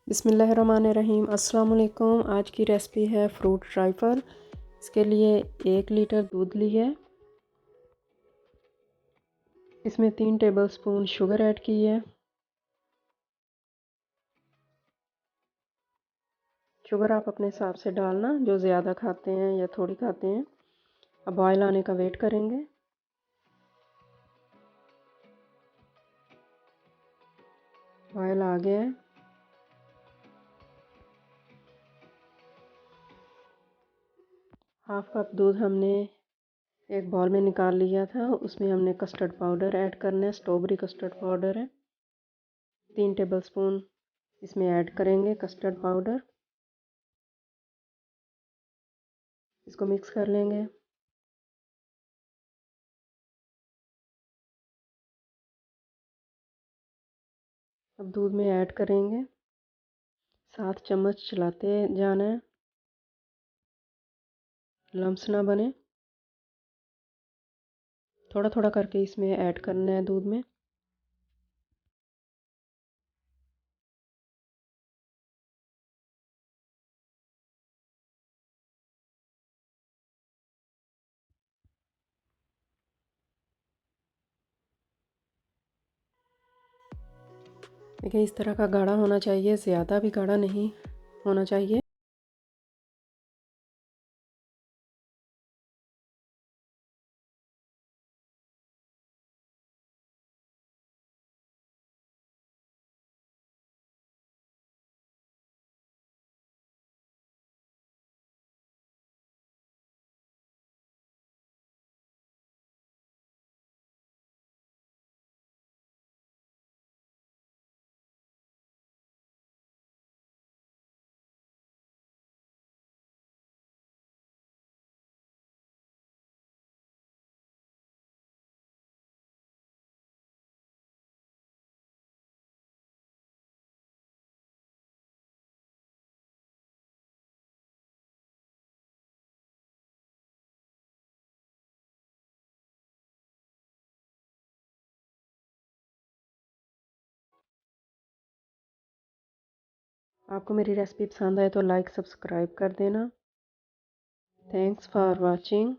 बिस्मिल्लाहिर्रहमानिर्रहीम। अस्सलाम वालेकुम। आज की रेसिपी है फ्रूट ट्राइफल। इसके लिए 1 लीटर दूध लिए, इसमें 3 टेबलस्पून शुगर ऐड की है। शुगर आप अपने हिसाब से डालना, जो ज़्यादा खाते हैं या थोड़ी खाते हैं। अब बॉयल आने का वेट करेंगे। बॉयल आ गया है। हाफ कप दूध हमने एक बाउल में निकाल लिया था, उसमें हमने कस्टर्ड पाउडर ऐड करना है। स्ट्रॉबेरी कस्टर्ड पाउडर है, 3 टेबलस्पून इसमें ऐड करेंगे कस्टर्ड पाउडर। इसको मिक्स कर लेंगे। अब दूध में ऐड करेंगे, 7 चम्मच चलाते जाना है, लम्स ना बने। थोड़ा थोड़ा करके इसमें ऐड करना है दूध में। देखिए इस तरह का गाढ़ा होना चाहिए, ज़्यादा भी गाढ़ा नहीं होना चाहिए। आपको मेरी रेसिपी पसंद आए तो लाइक सब्सक्राइब कर देना। Thanks for watching.